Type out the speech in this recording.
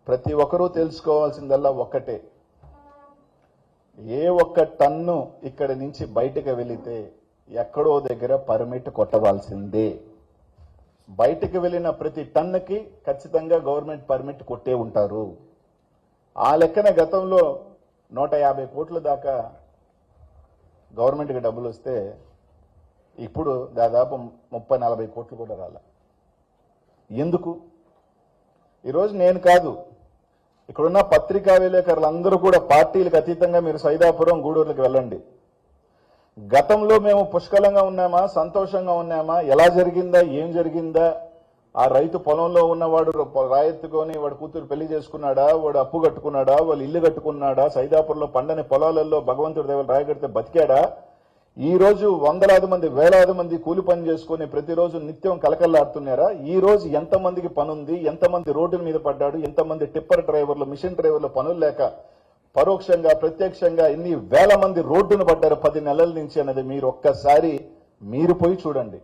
ప్రతి ఒక్కరూ తెలుసుకోవాల్సిందల్లా ఒక్కటే, ఏ ఒక్క టన్ను ఇక్కడి నుంచి బయటకు వెళితే ఎక్కడో దగ్గర పర్మిట్ కొట్టవలసిందే. బయటకు వెళ్ళిన ప్రతి టన్నుకి ఖచ్చితంగా గవర్నమెంట్ పర్మిట్ కొట్టే ఉంటారు. ఆ లెక్కన గతంలో 150 కోట్ల దాకా గవర్నమెంట్కి డబ్బులు వస్తే ఇప్పుడు దాదాపు 30-40 కోట్లు కూడా రాల. ఎందుకు? ఈరోజు నేను కాదు, ఇక్కడున్న పత్రికా విలేకరులు అందరూ కూడా పార్టీలకు అతీతంగా మీరు సైదాపురం, గూడూరులకు వెళ్ళండి. గతంలో మేము పుష్కలంగా ఉన్నామా, సంతోషంగా ఉన్నామా, ఎలా జరిగిందా, ఏం జరిగిందా, ఆ రైతు పొలంలో ఉన్నవాడు రాయెత్తుకొని వాడు కూతురు పెళ్లి చేసుకున్నాడా, వాడు అప్పు కట్టుకున్నాడా, వాళ్ళు ఇల్లు కట్టుకున్నాడా, సైదాపురంలో పండని పొలాలలో భగవంతుడి దేవుడు రాయగడితే బతికాడా, ఈ రోజు వందలాది మంది, వేలాది మంది కూలి పని చేసుకుని ప్రతిరోజు నిత్యం కలకల్లాడుతున్నారా? ఈ రోజు ఎంతమందికి పనుంది, ఎంతమంది రోడ్డుల మీద పడ్డాడు, ఎంతమంది టిప్పర్ డ్రైవర్లు, మిషన్ డ్రైవర్లు పనులు లేక పరోక్షంగా ప్రత్యక్షంగా ఎన్ని వేల మంది రోడ్డును పడ్డారు 10 నెలల నుంచి అన్నది మీరు ఒక్కసారి మీరు పోయి చూడండి.